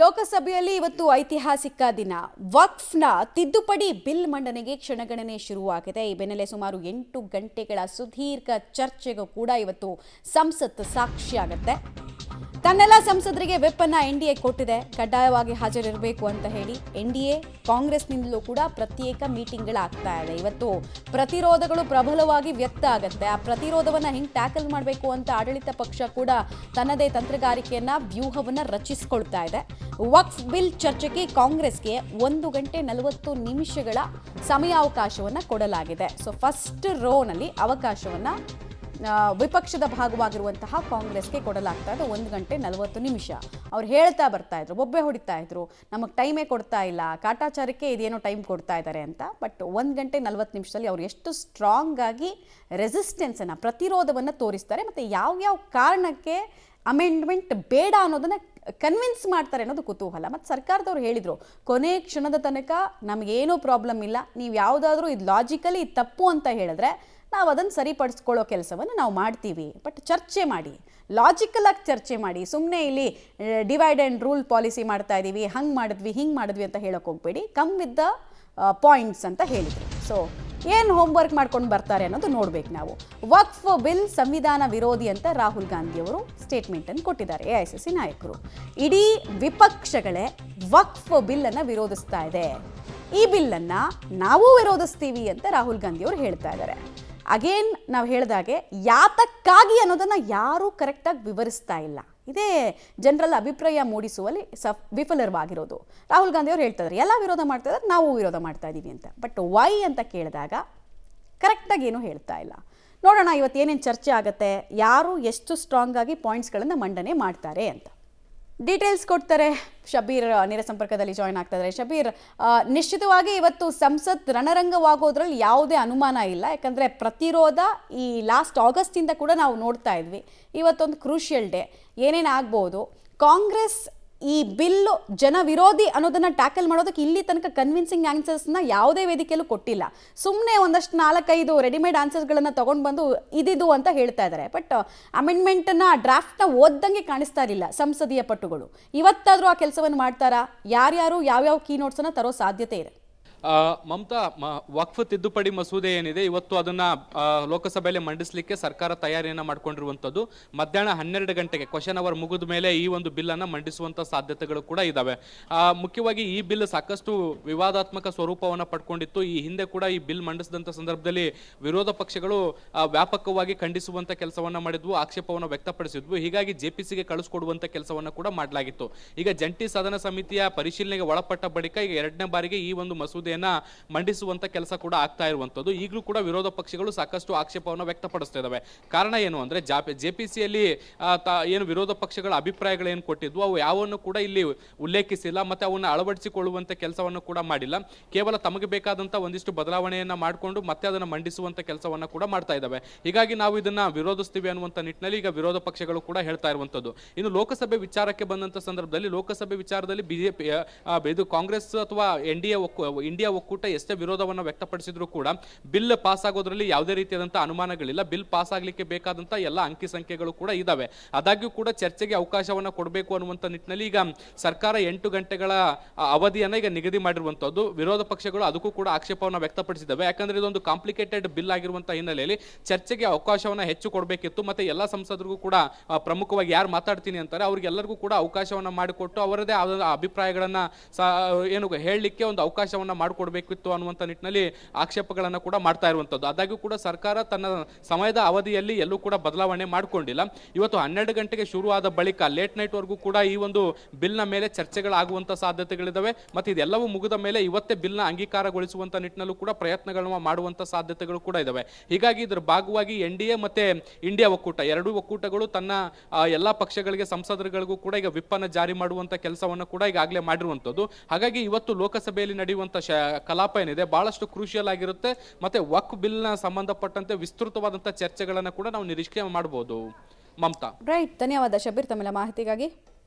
ಲೋಕಸಭೆಯಲ್ಲಿ ಇವತ್ತು ಐತಿಹಾಸಿಕ ದಿನ. ವಕ್ಫ್ನ ತಿದ್ದುಪಡಿ ಬಿಲ್ ಮಂಡನೆಗೆ ಕ್ಷಣಗಣನೆ ಶುರುವಾಗಿದೆ. ಈ ಬೆನ್ನಲ್ಲೇ ಸುಮಾರು 8 ಗಂಟೆಗಳ ಸುದೀರ್ಘ ಚರ್ಚೆಗೂ ಕೂಡ ಇವತ್ತು ಸಂಸತ್ ಸಾಕ್ಷಿಯಾಗುತ್ತೆ. ತನ್ನೆಲ್ಲ ಸಂಸದರಿಗೆ ವಿಪ್ ಅನ್ನ ಎನ್ಡಿಎ ಕೊಟ್ಟಿದೆ, ಕಡ್ಡಾಯವಾಗಿ ಹಾಜರಿರಬೇಕು ಅಂತ ಹೇಳಿ. ಎನ್ಡಿಎ ಕಾಂಗ್ರೆಸ್ನಿಂದಲೂ ಕೂಡ ಪ್ರತ್ಯೇಕ ಮೀಟಿಂಗ್ಗಳಾಗ್ತಾ ಇದೆ. ಇವತ್ತು ಪ್ರತಿರೋಧಗಳು ಪ್ರಬಲವಾಗಿ ವ್ಯಕ್ತ ಆಗುತ್ತೆ. ಆ ಪ್ರತಿರೋಧವನ್ನ ಹೆಂಗೆ ಟ್ಯಾಕಲ್ ಮಾಡಬೇಕು ಅಂತ ಆಡಳಿತ ಪಕ್ಷ ಕೂಡ ತನ್ನದೇ ತಂತ್ರಗಾರಿಕೆಯನ್ನ ವ್ಯೂಹವನ್ನ ರಚಿಸಿಕೊಳ್ತಾ ಇದೆ. ವಕ್ಫ್ ಬಿಲ್ ಚರ್ಚೆಗೆ ಕಾಂಗ್ರೆಸ್ಗೆ 1 ಗಂಟೆ 40 ನಿಮಿಷಗಳ ಸಮಯಾವಕಾಶವನ್ನ ಕೊಡಲಾಗಿದೆ. ಸೊ ಫಸ್ಟ್ ರೋನಲ್ಲಿ ಅವಕಾಶವನ್ನ ವಿಪಕ್ಷದ ಭಾಗವಾಗಿರುವಂತಹ ಕಾಂಗ್ರೆಸ್ಗೆ ಕೊಡಲಾಗ್ತಾ ಇದೆ. 1 ಗಂಟೆ 40 ನಿಮಿಷ. ಅವ್ರು ಹೇಳ್ತಾ ಬರ್ತಾ ಇದ್ರು, ಬೊಬ್ಬೆ ಹೊಡಿತಾ ಇದ್ರು, ನಮಗೆ ಟೈಮೇ ಕೊಡ್ತಾ ಇಲ್ಲ, ಕಾಟಾಚಾರಕ್ಕೆ ಇದೇನೋ ಟೈಮ್ ಕೊಡ್ತಾ ಇದ್ದಾರೆ ಅಂತ. ಬಟ್ 1 ಗಂಟೆ 40 ನಿಮಿಷದಲ್ಲಿ ಅವ್ರು ಎಷ್ಟು ಸ್ಟ್ರಾಂಗ್ ಆಗಿ ರೆಸಿಸ್ಟೆನ್ಸನ್ನು, ಪ್ರತಿರೋಧವನ್ನು ತೋರಿಸ್ತಾರೆ ಮತ್ತು ಯಾವ್ಯಾವ ಕಾರಣಕ್ಕೆ ಅಮೆಂಡ್ಮೆಂಟ್ ಬೇಡ ಅನ್ನೋದನ್ನು ಕನ್ವಿನ್ಸ್ ಮಾಡ್ತಾರೆ ಅನ್ನೋದು ಕುತೂಹಲ. ಮತ್ತು ಸರ್ಕಾರದವ್ರು ಹೇಳಿದರು, ಕೊನೆ ಕ್ಷಣದ ತನಕ ನಮಗೇನೂ ಪ್ರಾಬ್ಲಮ್ ಇಲ್ಲ, ನೀವು ಯಾವುದಾದ್ರೂ ಇದು ಲಾಜಿಕಲಿ ಇದು ತಪ್ಪು ಅಂತ ಹೇಳಿದ್ರೆ ನಾವು ಅದನ್ನು ಸರಿಪಡಿಸ್ಕೊಳ್ಳೋ ಕೆಲಸವನ್ನು ನಾವು ಮಾಡ್ತೀವಿ. ಬಟ್ ಚರ್ಚೆ ಮಾಡಿ, ಲಾಜಿಕಲಾಗಿ ಚರ್ಚೆ ಮಾಡಿ. ಸುಮ್ಮನೆ ಇಲ್ಲಿ ಡಿವೈಡ್ ಆ್ಯಂಡ್ ರೂಲ್ ಪಾಲಿಸಿ ಮಾಡ್ತಾ ಇದ್ದೀವಿ, ಹಂಗೆ ಮಾಡಿದ್ವಿ ಹಿಂಗೆ ಮಾಡಿದ್ವಿ ಅಂತ ಹೇಳೋಕೆ ಹೋಗಬೇಡಿ, ಕಮ್ ವಿತ್ ದ ಪಾಯಿಂಟ್ಸ್ ಅಂತ ಹೇಳಿದರು. ಸೊ ಏನು ಹೋಮ್ವರ್ಕ್ ಮಾಡ್ಕೊಂಡು ಬರ್ತಾರೆ ಅನ್ನೋದು ನೋಡ್ಬೇಕು ನಾವು. ವಕ್ಫ್ ಬಿಲ್ ಸಂವಿಧಾನ ವಿರೋಧಿ ಅಂತ ರಾಹುಲ್ ಗಾಂಧಿಯವರು ಸ್ಟೇಟ್ಮೆಂಟನ್ನು ಕೊಟ್ಟಿದ್ದಾರೆ. AICC ನಾಯಕರು ಇಡೀ ವಿಪಕ್ಷಗಳೇ ವಕ್ಫ್ ಬಿಲ್ಲನ್ನು ವಿರೋಧಿಸ್ತಾ ಇದೆ, ಈ ಬಿಲ್ಲನ್ನು ನಾವು ವಿರೋಧಿಸ್ತೀವಿ ಅಂತ ರಾಹುಲ್ ಗಾಂಧಿಯವರು ಹೇಳ್ತಾ ಇದ್ದಾರೆ. ಅಗೇನ್ ನಾವು ಹೇಳಿದಾಗೆ ಯಾತಕ್ಕಾಗಿ ಅನ್ನೋದನ್ನು ಯಾರೂ ಕರೆಕ್ಟಾಗಿ ವಿವರಿಸ್ತಾ ಇಲ್ಲ. ಇದೇ ಜನರಲ್ ಅಭಿಪ್ರಾಯ ಮೂಡಿಸುವಲ್ಲಿ ವಿಫಲವಾಗಿರೋದು. ರಾಹುಲ್ ಗಾಂಧಿ ಅವರು ಹೇಳ್ತಾ ಇದ್ದಾರೆ, ಎಲ್ಲ ವಿರೋಧ ಮಾಡ್ತಾ ಇದ್ದಾರೆ, ನಾವು ವಿರೋಧ ಮಾಡ್ತಾ ಇದ್ದೀವಿ ಅಂತ. ಬಟ್ ವೈ ಅಂತ ಕೇಳಿದಾಗ ಕರೆಕ್ಟಾಗಿ ಏನೂ ಹೇಳ್ತಾ ಇಲ್ಲ. ನೋಡೋಣ ಇವತ್ತು ಏನೇನು ಚರ್ಚೆ ಆಗುತ್ತೆ, ಯಾರು ಎಷ್ಟು ಸ್ಟ್ರಾಂಗ್ ಆಗಿ ಪಾಯಿಂಟ್ಸ್ಗಳನ್ನು ಮಂಡನೆ ಮಾಡ್ತಾರೆ ಅಂತ. ಡೀಟೇಲ್ಸ್ ಕೊಡ್ತಾರೆ ಶಬೀರ್, ನೇರ ಸಂಪರ್ಕದಲ್ಲಿ ಜಾಯ್ನ್ ಆಗ್ತಾ ಇದ್ದಾರೆ. ಶಬೀರ್, ನಿಶ್ಚಿತವಾಗಿ ಇವತ್ತು ಸಂಸತ್ ರಣರಂಗವಾಗೋದ್ರಲ್ಲಿ ಯಾವುದೇ ಅನುಮಾನ ಇಲ್ಲ. ಯಾಕಂದರೆ ಪ್ರತಿರೋಧ ಈ ಲಾಸ್ಟ್ ಆಗಸ್ಟಿಂದ ಕೂಡ ನಾವು ನೋಡ್ತಾ ಇದ್ವಿ. ಇವತ್ತೊಂದು ಕ್ರೂಷಿಯಲ್ ಡೇ, ಏನೇನು ಆಗ್ಬೋದು. ಕಾಂಗ್ರೆಸ್ ಈ ಬಿಲ್ಲು ಜನ ವಿರೋಧಿ ಅನ್ನೋದನ್ನು ಟ್ಯಾಕಲ್ ಮಾಡೋದಕ್ಕೆ ಇಲ್ಲಿ ತನಕ ಕನ್ವಿನ್ಸಿಂಗ್ ಆನ್ಸರ್ಸ್ನ ಯಾವುದೇ ವೇದಿಕೆಯಲ್ಲೂ ಕೊಟ್ಟಿಲ್ಲ. ಸುಮ್ಮನೆ ಒಂದಷ್ಟು 4-5 ರೆಡಿಮೇಡ್ ಆನ್ಸರ್ಸ್ಗಳನ್ನು ತೊಗೊಂಡು ಬಂದು ಇದಿದು ಅಂತ ಹೇಳ್ತಾ ಇದ್ದಾರೆ. ಬಟ್ ಅಮೆಂಡ್ಮೆಂಟನ್ನು, ಡ್ರಾಫ್ಟ್ನ ಓದ್ದಂಗೆ ಕಾಣಿಸ್ತಾ ಇರಲಿಲ್ಲ ಸಂಸದೀಯ ಪಟುಗಳು. ಇವತ್ತಾದರೂ ಆ ಕೆಲಸವನ್ನು ಮಾಡ್ತಾರಾ? ಯಾರ್ಯಾರು ಯಾವ್ಯಾವ ಕೀ ನೋಟ್ಸನ್ನು ತರೋ ಸಾಧ್ಯತೆ ಇದೆ? ಮಮತಾ, ವಕ್ಫ್ ತಿದ್ದುಪಡಿ ಮಸೂದೆ ಏನಿದೆ ಇವತ್ತು ಅದನ್ನ ಲೋಕಸಭೆಯಲ್ಲಿ ಮಂಡಿಸಲಿಕ್ಕೆ ಸರ್ಕಾರ ತಯಾರಿಯನ್ನ ಮಾಡ್ಕೊಂಡಿರುವಂಥದ್ದು. ಮಧ್ಯಾಹ್ನ 12 ಗಂಟೆಗೆ ಕ್ವಶನ್ ಅವರ್ ಮುಗಿದ ಮೇಲೆ ಈ ಒಂದು ಬಿಲ್ ಅನ್ನ ಮಂಡಿಸುವಂತ ಸಾಧ್ಯತೆಗಳು ಕೂಡ ಇದಾವೆ. ಮುಖ್ಯವಾಗಿ ಈ ಬಿಲ್ ಸಾಕಷ್ಟು ವಿವಾದಾತ್ಮಕ ಸ್ವರೂಪವನ್ನು ಪಡ್ಕೊಂಡಿತ್ತು. ಈ ಹಿಂದೆ ಕೂಡ ಈ ಬಿಲ್ ಮಂಡಿಸಿದಂತ ಸಂದರ್ಭದಲ್ಲಿ ವಿರೋಧ ಪಕ್ಷಗಳು ವ್ಯಾಪಕವಾಗಿ ಖಂಡಿಸುವಂತ ಕೆಲಸವನ್ನ ಮಾಡಿದ್ವು, ಆಕ್ಷೇಪವನ್ನು ವ್ಯಕ್ತಪಡಿಸಿದ್ವು. ಹೀಗಾಗಿ JPCಗೆ ಕಳಿಸ್ಕೊಡುವಂತ ಕೆಲಸವನ್ನ ಕೂಡ ಮಾಡಲಾಗಿತ್ತು. ಈಗ ಜಂಟಿ ಸದನ ಸಮಿತಿಯ ಪರಿಶೀಲನೆಗೆ ಒಳಪಟ್ಟ ಬಳಿಕ ಈಗ 2ನೇ ಬಾರಿಗೆ ಈ ಒಂದು ಮಸೂದೆ ಮಂಡಿಸುವಂತ ಕೆಲಸ ಕೂಡ ಆಗ್ತಾ ಇರುವಂತದ್ದು. ಈಗಲೂ ಕೂಡ ವಿರೋಧ ಪಕ್ಷಗಳು ಸಾಕಷ್ಟು ಆಕ್ಷೇಪವನ್ನು ವ್ಯಕ್ತಪಡಿಸ್ತಾ ಇದ್ದಾವೆ. ಕಾರಣ ಏನು ಅಂದ್ರೆ JPCಯಲ್ಲಿ ಏನು ವಿರೋಧ ಪಕ್ಷಗಳ ಅಭಿಪ್ರಾಯಗಳು ಏನು ಕೊಟ್ಟಿದ್ವು ಅವು ಯಾವನ್ನು ಕೂಡ ಇಲ್ಲಿ ಉಲ್ಲೇಖಿಸಿಲ್ಲ, ಮತ್ತೆ ಅವನ್ನ ಅಳವಡಿಸಿಕೊಳ್ಳುವಂತ ಕೆಲಸವನ್ನು ಕೂಡ ಮಾಡಿಲ್ಲ. ಕೇವಲ ತಮಗೆ ಬೇಕಾದಂತ ಒಂದಿಷ್ಟು ಬದಲಾವಣೆಯನ್ನ ಮಾಡಿಕೊಂಡು ಮತ್ತೆ ಅದನ್ನ ಮಂಡಿಸುವಂತ ಕೆಲಸವನ್ನ ಕೂಡ ಮಾಡ್ತಾ ಇದ್ದಾವೆ. ಹೀಗಾಗಿ ನಾವು ಇದನ್ನ ವಿರೋಧಿಸ್ತೀವಿ ಅನ್ನುವಂತ ನಿಟ್ಟಿನಲ್ಲಿ ಈಗ ವಿರೋಧ ಪಕ್ಷಗಳು ಕೂಡ ಹೇಳ್ತಾ ಇರುವಂತದ್ದು. ಇನ್ನು ಲೋಕಸಭೆ ವಿಚಾರಕ್ಕೆ ಬಂದಂತ ಸಂದರ್ಭದಲ್ಲಿ ಲೋಕಸಭೆ ವಿಚಾರದಲ್ಲಿ ಬಿಜೆಪಿ ಇದು ಕಾಂಗ್ರೆಸ್ ಅಥವಾ ಇಂಡಿಯಾ ಒಕ್ಕೂಟ ಎಷ್ಟೇ ವಿರೋಧವನ್ನು ವ್ಯಕ್ತಪಡಿಸಿದ್ರು ಕೂಡ ಬಿಲ್ ಪಾಸ್ ಆಗೋದ್ರಲ್ಲಿ ಯಾವುದೇ ರೀತಿಯಾದಂತಹ ಅನುಮಾನಗಳಿಲ್ಲ. ಬಿಲ್ ಪಾಸ್ ಆಗ್ಲಿಕ್ಕೆ ಬೇಕಾದಂತ ಎಲ್ಲ ಅಂಕಿ ಸಂಖ್ಯೆಗಳು ಕೂಡ ಇದಾವೆ. ಆದಾಗ್ಯೂ ಕೂಡ ಚರ್ಚೆಗೆ ಅವಕಾಶವನ್ನ ಕೊಡಬೇಕು ಅನ್ನುವಂತ ನಿಟ್ಟಿನಲ್ಲಿ ಈಗ ಸರ್ಕಾರ 8 ಗಂಟೆಗಳ ಅವಧಿಯನ್ನ ಈಗ ನಿಗದಿ ಮಾಡಿರುವಂತದ್ದು. ವಿರೋಧ ಪಕ್ಷಗಳು ಅದಕ್ಕೂ ಕೂಡ ಆಕ್ಷೇಪವನ್ನು ವ್ಯಕ್ತಪಡಿಸಿದ್ದಾವೆ. ಯಾಕಂದ್ರೆ ಇದೊಂದು ಕಾಂಪ್ಲಿಕೇಟೆಡ್ ಬಿಲ್ ಆಗಿರುವಂತಹ ಹಿನ್ನೆಲೆಯಲ್ಲಿ ಚರ್ಚೆಗೆ ಅವಕಾಶವನ್ನ ಹೆಚ್ಚು ಕೊಡಬೇಕಿತ್ತು. ಮತ್ತೆ ಎಲ್ಲ ಸಂಸದರಿಗೂ ಕೂಡ ಪ್ರಮುಖವಾಗಿ ಯಾರು ಮಾತಾಡ್ತೀನಿ ಅಂತಾರೆ ಅವ್ರಿಗೆಲ್ಲರಿಗೂ ಕೂಡ ಅವಕಾಶವನ್ನ ಮಾಡಿಕೊಟ್ಟು ಅವರದೇ ಆದ ಅಭಿಪ್ರಾಯಗಳನ್ನ ಏನು ಹೇಳಲಿಕ್ಕೆ ಒಂದು ಅವಕಾಶವನ್ನ ಮಾಡಿಕೊಡ್ಬೇಕಿತ್ತು ಅನ್ನುವಂಥ ನಿಟ್ಟಿನಲ್ಲಿ ಆಕ್ಷೇಪಗಳನ್ನು ಕೂಡ ಮಾಡ್ತಾ ಇರುವಂಥದ್ದು. ಆದಾಗ್ಯೂ ಕೂಡ ಸರ್ಕಾರ ತನ್ನ ಸಮಯದ ಅವಧಿಯಲ್ಲಿ ಎಲ್ಲೂ ಕೂಡ ಬದಲಾವಣೆ ಮಾಡಿಕೊಂಡಿಲ್ಲ. ಇವತ್ತು 12 ಗಂಟೆಗೆ ಶುರುವಾದ ಬಳಿಕ ಲೇಟ್ ನೈಟ್ ವರೆಗೂ ಕೂಡ ಈ ಒಂದು ಬಿಲ್ನ ಮೇಲೆ ಚರ್ಚೆಗಳಾಗುವಂಥ ಸಾಧ್ಯತೆಗಳಿದ್ದಾವೆ. ಮತ್ತು ಇದೆಲ್ಲವೂ ಮುಗಿದ ಮೇಲೆ ಇವತ್ತೇ ಬಿಲ್ನ ಅಂಗೀಕಾರಗೊಳಿಸುವಂಥ ನಿಟ್ಟಿನಲ್ಲೂ ಕೂಡ ಪ್ರಯತ್ನಗಳನ್ನು ಮಾಡುವಂಥ ಸಾಧ್ಯತೆಗಳು ಕೂಡ ಇದ್ದಾವೆ. ಹೀಗಾಗಿ ಇದರ ಭಾಗವಾಗಿ NDA ಮತ್ತೆ ಇಂಡಿಯಾ ಒಕ್ಕೂಟ, ಎರಡೂ ಒಕ್ಕೂಟಗಳು ತನ್ನ ಎಲ್ಲ ಪಕ್ಷಗಳಿಗೆ, ಸಂಸದರುಗಳಿಗೂ ಕೂಡ ಈಗ ವಿಪ್ಪನ್ನು ಜಾರಿ ಮಾಡುವಂಥ ಕೆಲಸವನ್ನು ಕೂಡ ಈಗಾಗಲೇ ಮಾಡಿರುವಂಥದ್ದು. ಹಾಗಾಗಿ ಇವತ್ತು ಲೋಕಸಭೆಯಲ್ಲಿ ನಡೆಯುವಂಥ ಕಲಾಪ ಏನಿದೆ ಬಹಳಷ್ಟು ಕ್ರೂಷಿಯಲ್ ಆಗಿರುತ್ತೆ. ಮತ್ತೆ ವಕ್ಫ್ ಬಿಲ್ನ ಸಂಬಂಧಪಟ್ಟಂತೆ ವಿಸ್ತೃತವಾದಂತಹ ಚರ್ಚೆಗಳನ್ನು ಕೂಡ ನಾವು ನಿರೀಕ್ಷೆ ಮಾಡಬಹುದು. ಮಮತಾ, ರೈಟ್, ಧನ್ಯವಾದ ಶಬೀರ್ ತಮ್ಮೆಲ್ಲ ಮಾಹಿತಿಗಾಗಿ.